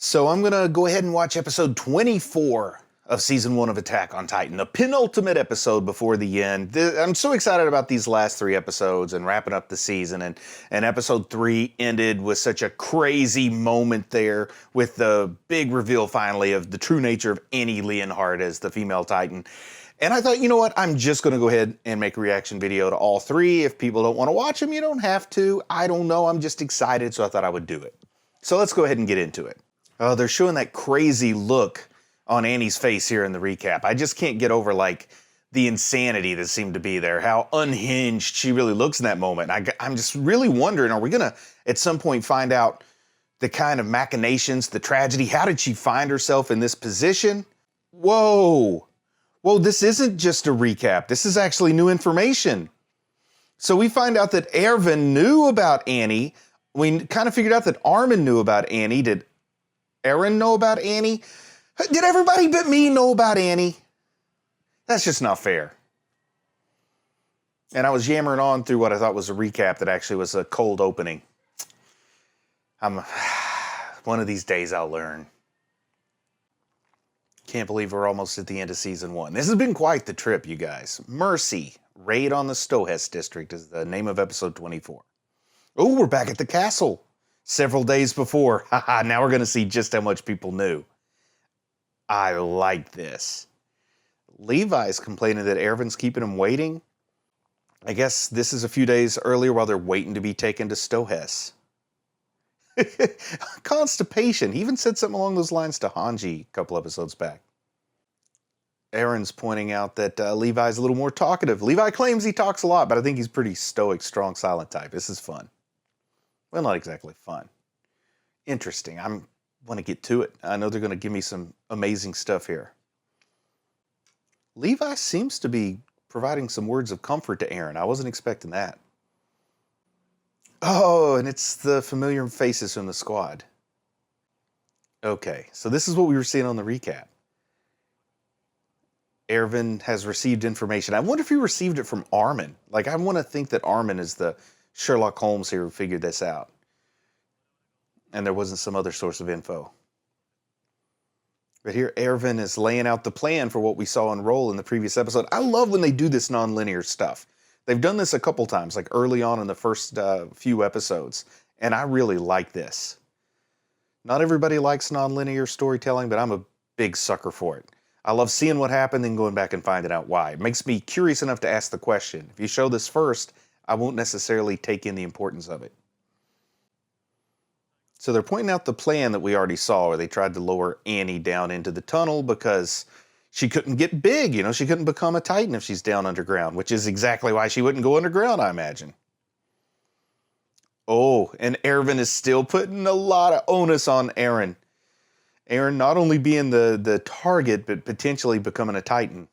So I'm going to go ahead and watch episode 24 of season 1 of Attack on Titan, the penultimate episode before the end. I'm so excited about these last 3 episodes and wrapping up the season. And episode 3 ended with such a crazy moment there with the big reveal finally of the true nature of Annie Leonhardt as the female Titan. And I thought, you know what, I'm just going to go ahead and make a reaction video to all 3. If people don't want to watch them, you don't have to. I don't know, I'm just excited, so I thought I would do it. So let's go ahead and get into it. Oh, they're showing that crazy look on Annie's face here in the recap. I just can't get over, like, the insanity that seemed to be there, how unhinged she really looks in that moment. I'm just really wondering, are we going to, at some point, find out the kind of machinations, the tragedy? How did she find herself in this position? Whoa. Whoa, this isn't just a recap. This is actually new information. So we find out that Erwin knew about Annie. We kind of figured out that Armin knew about Annie. Did Eren know about Annie? Did everybody but me know about Annie? That's just not fair. And I was yammering on through what I thought was a recap that actually was a cold opening. One of these days I'll learn. Can't believe we're almost at the end of season 1. This has been quite the trip, you guys. Mercy, Raid on the Stohess District is the name of episode 24. Oh, we're back at the castle. Several days before. Haha, now we're going to see just how much people knew. I like this. Levi's complaining that Erwin's keeping him waiting. I guess this is a few days earlier while they're waiting to be taken to Stohess. Constipation. He even said something along those lines to Hanji a couple episodes back. Eren's pointing out that Levi's a little more talkative. Levi claims he talks a lot, but I think he's pretty stoic, strong, silent type. This is fun. Well, not exactly fun. Interesting. I want to get to it. I know they're going to give me some amazing stuff here. Levi seems to be providing some words of comfort to Eren. I wasn't expecting that. Oh, and it's the familiar faces from the squad. Okay, so this is what we were seeing on the recap. Erwin has received information. I wonder if he received it from Armin. Like, I want to think that Armin is the Sherlock Holmes here who figured this out. And there wasn't some other source of info. But here, Erwin is laying out the plan for what we saw unroll in the previous episode. I love when they do this non-linear stuff. They've done this a couple times, like early on in the first few episodes. And I really like this. Not everybody likes non-linear storytelling, but I'm a big sucker for it. I love seeing what happened and going back and finding out why. It makes me curious enough to ask the question. If you show this first, I won't necessarily take in the importance of it. So they're pointing out the plan that we already saw, where they tried to lower Annie down into the tunnel because she couldn't get big. You know, she couldn't become a Titan if she's down underground, which is exactly why she wouldn't go underground, I imagine. Oh, and Erwin is still putting a lot of onus on Eren. Eren not only being the target, but potentially becoming a Titan.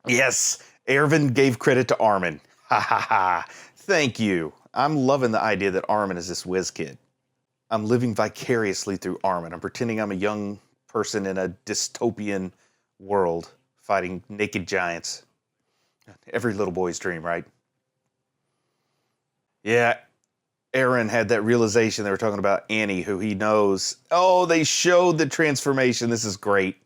Yes, Erwin gave credit to Armin. Ha ha ha. Thank you. I'm loving the idea that Armin is this whiz kid. I'm living vicariously through Armin. I'm pretending I'm a young person in a dystopian world fighting naked giants. Every little boy's dream, right? Yeah, Eren had that realization. They were talking about Annie, who he knows. Oh, they showed the transformation. This is great.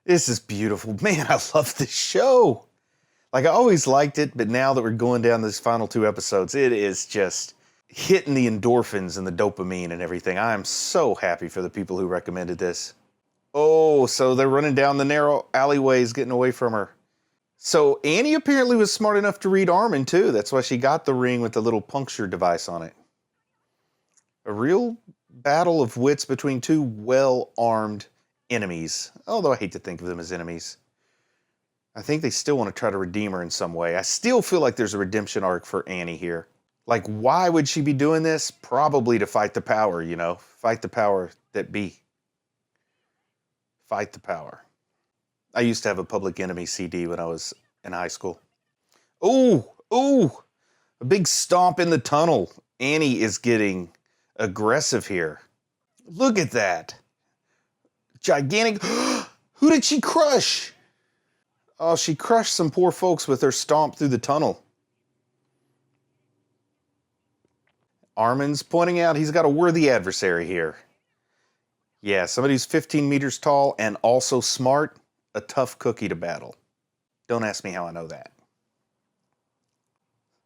This is beautiful. Man, I love this show. Like, I always liked it, but now that we're going down these final 2 episodes, it is just hitting the endorphins and the dopamine and everything. I am so happy for the people who recommended this. Oh, so they're running down the narrow alleyways, getting away from her. So Annie apparently was smart enough to read Armin, too. That's why she got the ring with the little puncture device on it. A real battle of wits between 2 well-armed enemies. Although I hate to think of them as enemies. I think they still want to try to redeem her in some way. I still feel like there's a redemption arc for Annie here. Like, why would she be doing this? Probably to fight the power, you know? Fight the power that be. Fight the power. I used to have a Public Enemy CD when I was in high school. Ooh, ooh, a big stomp in the tunnel. Annie is getting aggressive here. Look at that. Gigantic. Who did she crush? Oh, she crushed some poor folks with her stomp through the tunnel. Armin's pointing out he's got a worthy adversary here. Yeah, somebody who's 15 meters tall and also smart, a tough cookie to battle. Don't ask me how I know that.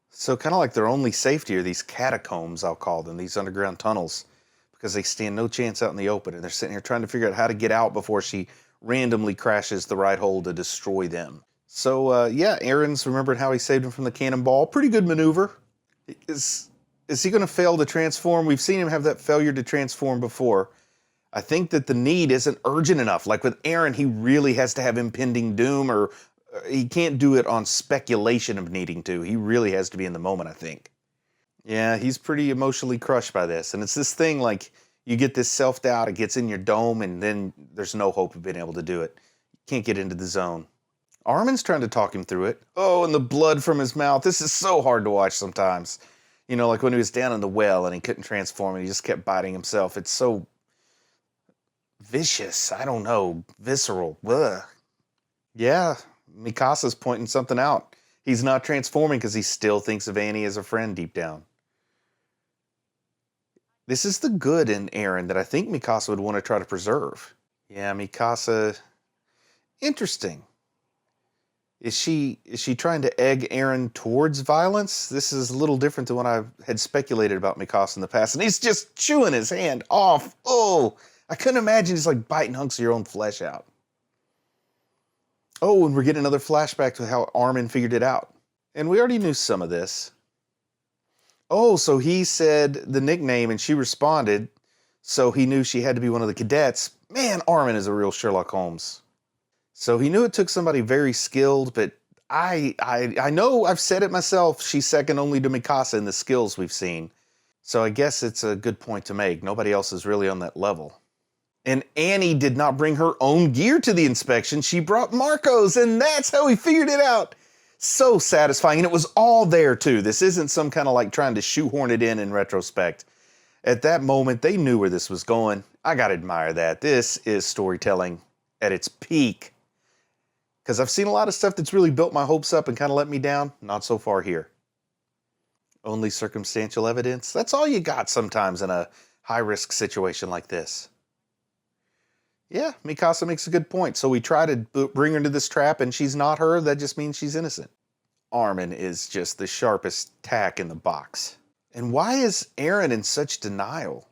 So kind of like their only safety are these catacombs, I'll call them, these underground tunnels, because they stand no chance out in the open, and they're sitting here trying to figure out how to get out before she randomly crashes the right hole to destroy them. So yeah, Aaron's remembered how he saved him from the cannonball. Pretty good maneuver. Is he going to fail to transform? We've seen him have that failure to transform before. I think that the need isn't urgent enough. Like with Aaron, he really has to have impending doom, or he can't do it on speculation of needing to. He really has to be in the moment, I think. Yeah, he's pretty emotionally crushed by this. And it's this thing like you get this self-doubt, it gets in your dome, and then there's no hope of being able to do it. You can't get into the zone. Armin's trying to talk him through it. Oh, and the blood from his mouth. This is so hard to watch sometimes. You know, like when he was down in the well and he couldn't transform and he just kept biting himself. It's so vicious. I don't know. Visceral. Ugh. Yeah, Mikasa's pointing something out. He's not transforming because he still thinks of Annie as a friend deep down. This is the good in Aaron that I think Mikasa would want to try to preserve. Yeah, Mikasa. Interesting. Is she trying to egg Aaron towards violence? This is a little different than what I had speculated about Mikasa in the past. And he's just chewing his hand off. Oh, I couldn't imagine just like biting hunks of your own flesh out. Oh, and we're getting another flashback to how Armin figured it out. And we already knew some of this. Oh, so he said the nickname and she responded. So he knew she had to be one of the cadets. Man, Armin is a real Sherlock Holmes. So he knew it took somebody very skilled, but I know I've said it myself. She's second only to Mikasa in the skills we've seen. So I guess it's a good point to make. Nobody else is really on that level. And Annie did not bring her own gear to the inspection. She brought Marco's, and that's how he figured it out. So satisfying. And it was all there, too. This isn't some kind of like trying to shoehorn it in retrospect. At that moment, they knew where this was going. I got to admire that. This is storytelling at its peak. Because I've seen a lot of stuff that's really built my hopes up and kind of let me down. Not so far here. Only circumstantial evidence. That's all you got sometimes in a high-risk situation like this. Yeah, Mikasa makes a good point. So we try to bring her into this trap and she's not her. That just means she's innocent. Armin is just the sharpest tack in the box. And why is Aaron in such denial?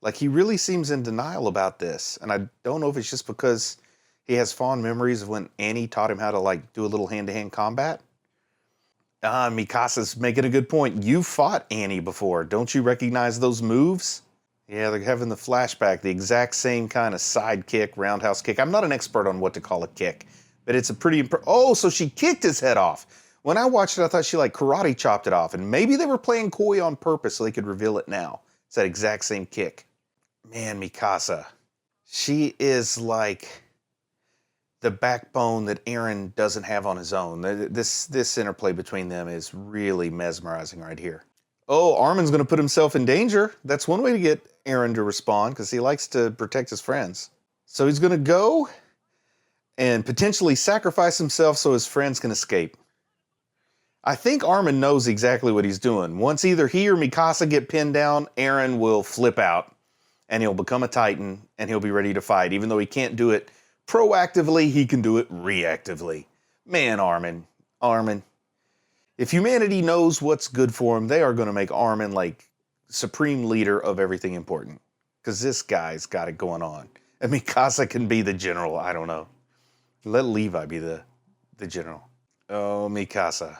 Like, he really seems in denial about this. And I don't know if it's just because he has fond memories of when Annie taught him how to, like, do a little hand-to-hand combat. Mikasa's making a good point. You fought Annie before. Don't you recognize those moves? Yeah, they're having the flashback, the exact same kind of side kick, roundhouse kick. I'm not an expert on what to call a kick, but it's a pretty... Oh, so she kicked his head off. When I watched it, I thought she, like, karate chopped it off. And maybe they were playing coy on purpose so they could reveal it now. It's that exact same kick. Man, Mikasa. She is, like, the backbone that Aaron doesn't have on his own. This interplay between them is really mesmerizing right here. Oh, Armin's going to put himself in danger. That's one way to get Aaron to respond, because he likes to protect his friends. So he's going to go and potentially sacrifice himself so his friends can escape. I think Armin knows exactly what he's doing. Once either he or Mikasa get pinned down, Aaron will flip out, and he'll become a Titan, and he'll be ready to fight. Even though he can't do it proactively, he can do it reactively. Man, Armin. If humanity knows what's good for him, they are going to make Armin like supreme leader of everything important. Because this guy's got it going on. And Mikasa can be the general. I don't know. Let Levi be the general. Oh, Mikasa.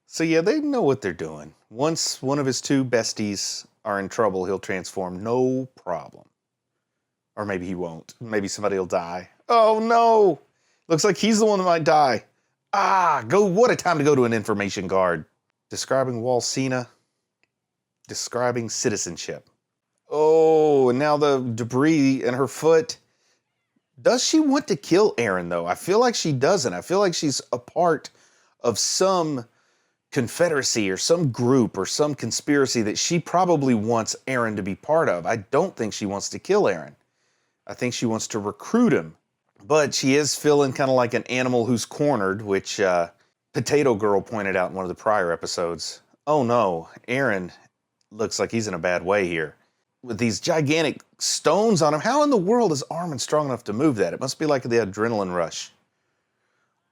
So yeah, they know what they're doing. Once one of his two besties are in trouble, he'll transform. No problem. Or maybe he won't. Maybe somebody will die. Oh no! Looks like he's the one that might die. What a time to go to an information guard. Describing Walsina. Describing citizenship. Oh, and now the debris in her foot. Does she want to kill Aaron, though? I feel like she doesn't. I feel like she's a part of some confederacy or some group or some conspiracy that she probably wants Aaron to be part of. I don't think she wants to kill Aaron. I think she wants to recruit him. But she is feeling kind of like an animal who's cornered, which Potato Girl pointed out in one of the prior episodes. Oh no, Aaron looks like he's in a bad way here. with these gigantic stones on him. How in the world is Armin strong enough to move that? It must be like the adrenaline rush.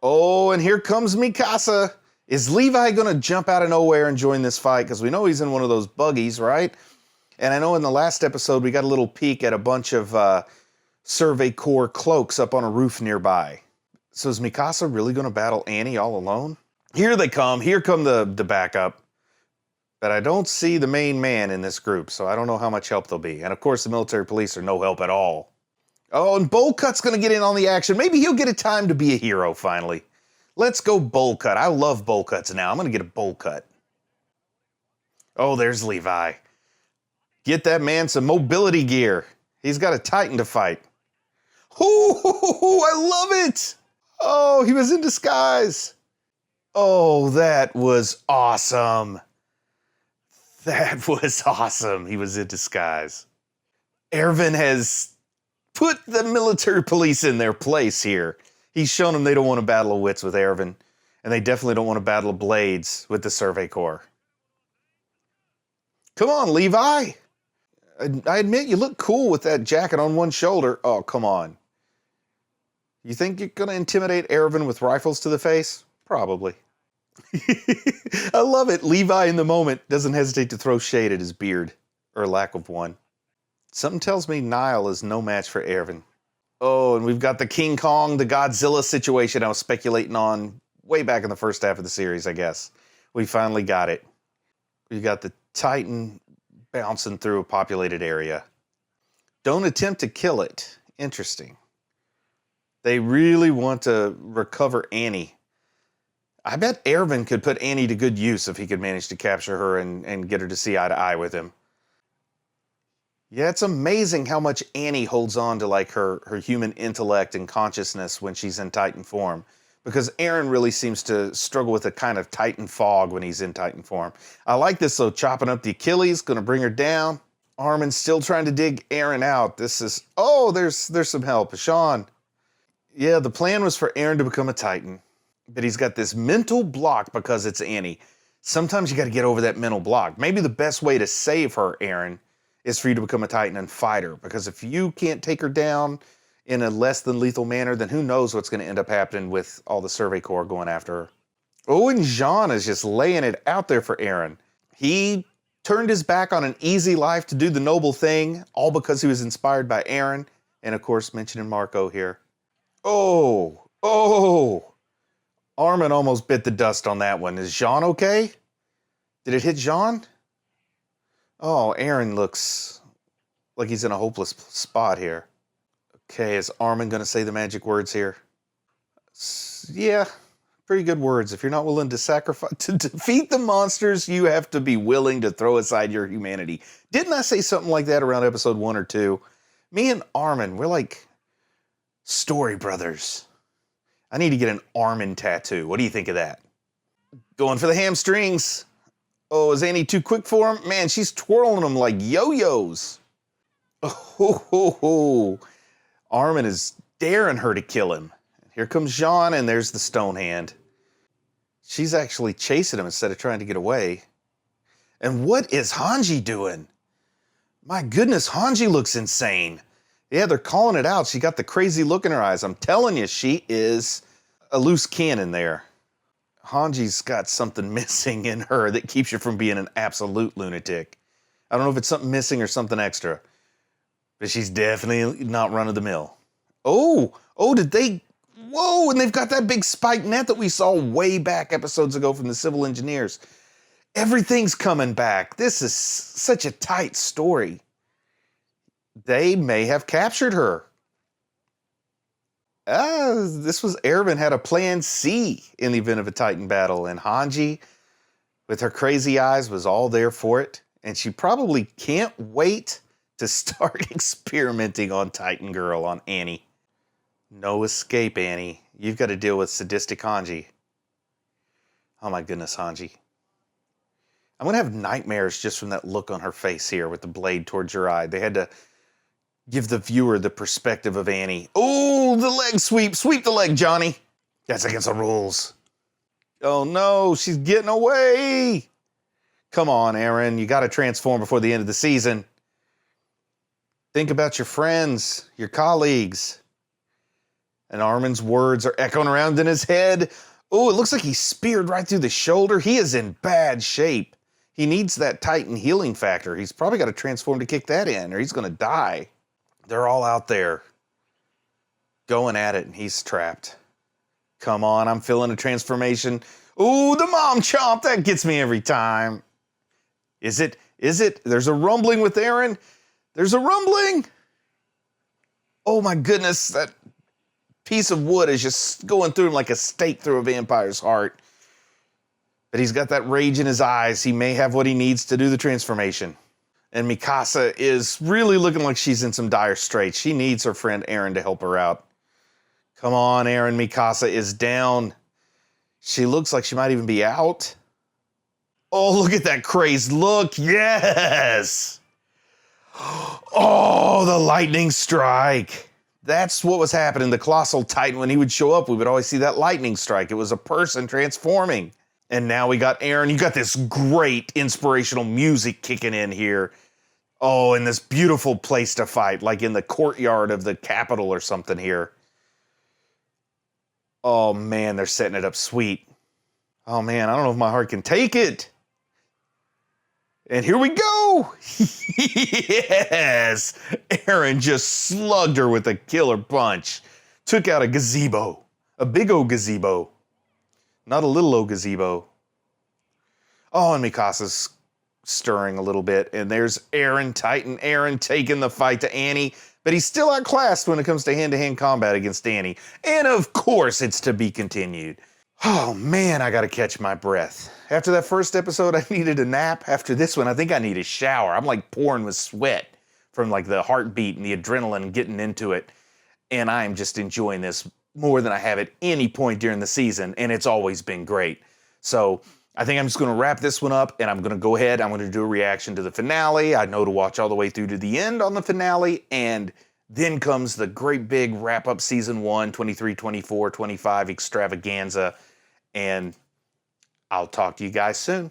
Oh, and here comes Mikasa. Is Levi going to jump out of nowhere and join this fight? Because we know he's in one of those buggies, right? And I know in the last episode we got a little peek at a bunch of Survey Corps cloaks up on a roof nearby. So is Mikasa really going to battle Annie all alone? Here they come. Here come the backup. But I don't see the main man in this group, so I don't know how much help they'll be. And of course, the military police are no help at all. Oh, and Bowl Cut's going to get in on the action. Maybe he'll get a time to be a hero finally. Let's go Bowl Cut. I love Bowl Cuts now. I'm going to get a Bowl Cut. Oh, there's Levi. Get that man some mobility gear. He's got a Titan to fight. Ooh, I love it. Oh, he was in disguise. Oh, that was awesome. That was awesome. He was in disguise. Erwin has put the military police in their place here. He's shown them they don't want to battle of wits with Erwin, and they definitely don't want to battle of blades with the Survey Corps. Come on, Levi. I admit you look cool with that jacket on one shoulder. Oh, come on. You think you're going to intimidate Erwin with rifles to the face? Probably. I love it. Levi in the moment doesn't hesitate to throw shade at his beard, or lack of one. Something tells me Nile is no match for Erwin. Oh, and we've got the King Kong, the Godzilla situation I was speculating on way back in the first half of the series, I guess. We finally got it. We got the Titan bouncing through a populated area. Don't attempt to kill it. Interesting. They really want to recover Annie. I bet Erwin could put Annie to good use if he could manage to capture her and get her to see eye to eye with him. Yeah, it's amazing how much Annie holds on to like her human intellect and consciousness when she's in Titan form. Because Eren really seems to struggle with a kind of Titan fog when he's in Titan form. I like this though, chopping up the Achilles, gonna bring her down. Armin's still trying to dig Eren out. This is, oh, there's some help. Sean. Yeah, the plan was for Eren to become a Titan. But he's got this mental block because it's Annie. Sometimes you got to get over that mental block. Maybe the best way to save her, Eren, is for you to become a Titan and fight her. Because if you can't take her down in a less than lethal manner, then who knows what's going to end up happening with all the Survey Corps going after her. Oh, and Jean is just laying it out there for Eren. He turned his back on an easy life to do the noble thing, all because he was inspired by Eren. And of course, mentioning Marco here. Oh. Armin almost bit the dust on that one. Is Jean okay? Did it hit Jean? Oh, Eren looks like he's in a hopeless spot here. Okay, is Armin going to say the magic words here? Yeah, pretty good words. If you're not willing to sacrifice, to defeat the monsters, you have to be willing to throw aside your humanity. Didn't I say something like that around episode 1 or 2? Me and Armin, we're like story brothers. I need to get an Armin tattoo. What do you think of that? Going for the hamstrings. Oh, is Annie too quick for him? Man, she's twirling them like yo-yos. Oh. Armin is daring her to kill him. Here comes Jean, and there's the stone hand. She's actually chasing him instead of trying to get away. And what is Hanji doing? My goodness, Hanji looks insane. Yeah, they're calling it out. She got the crazy look in her eyes. I'm telling you, she is a loose cannon there. Hanji's got something missing in her that keeps you from being an absolute lunatic. I don't know if it's something missing or something extra. But she's definitely not run-of-the-mill. Oh, did they... Whoa, and they've got that big spiked net that we saw way back episodes ago from the Civil Engineers. Everything's coming back. This is such a tight story. They may have captured her. This was Erwin had a plan C in the event of a Titan battle, and Hanji, with her crazy eyes, was all there for it. And she probably can't wait to start experimenting on Titan Girl, on Annie. No escape, Annie. You've got to deal with sadistic Hanji. Oh my goodness, Hanji. I'm going to have nightmares just from that look on her face here with the blade towards your eye. They had to give the viewer the perspective of Annie. Oh, the leg sweep. Sweep the leg, Johnny. That's against the rules. Oh no, she's getting away. Come on, Eren. You got to transform before the end of the season. Think about your friends, your colleagues. And Armin's words are echoing around in his head. Oh, it looks like he's speared right through the shoulder. He is in bad shape. He needs that Titan healing factor. He's probably got to transform to kick that in, or he's going to die. They're all out there going at it, and he's trapped. Come on, I'm feeling a transformation. Ooh, the mom chomp. That gets me every time. Is it? There's a rumbling with Eren. There's a rumbling. Oh my goodness, that piece of wood is just going through him like a stake through a vampire's heart. But he's got that rage in his eyes. He may have what he needs to do the transformation. And Mikasa is really looking like she's in some dire straits. She needs her friend Eren to help her out. Come on, Eren. Mikasa is down. She looks like she might even be out. Oh, look at that crazed look. Yes! Oh, the lightning strike. That's what was happening. The Colossal Titan, when he would show up, we would always see that lightning strike. It was a person transforming. And now we got Eren. You got this great inspirational music kicking in here. Oh, and this beautiful place to fight, like in the courtyard of the capital or something here. Oh, man, they're setting it up sweet. Oh, man, I don't know if my heart can take it. And here we go! Yes! Eren just slugged her with a killer punch. Took out a gazebo. A big old gazebo. Not a little old gazebo. Oh, and Mikasa's stirring a little bit. And there's Eren, Titan Eren, taking the fight to Annie. But he's still outclassed when it comes to hand-to-hand combat against Annie. And of course, it's to be continued. Oh man, I gotta catch my breath. After that first episode, I needed a nap. After this one, I think I need a shower. I'm like pouring with sweat from like the heartbeat and the adrenaline getting into it. And I'm just enjoying this more than I have at any point during the season. And it's always been great. So I think I'm just gonna wrap this one up and I'm gonna go ahead. I'm gonna do a reaction to the finale. I know to watch all the way through to the end on the finale. And then comes the great big wrap up season 1, 23, 24, 25 extravaganza. And I'll talk to you guys soon.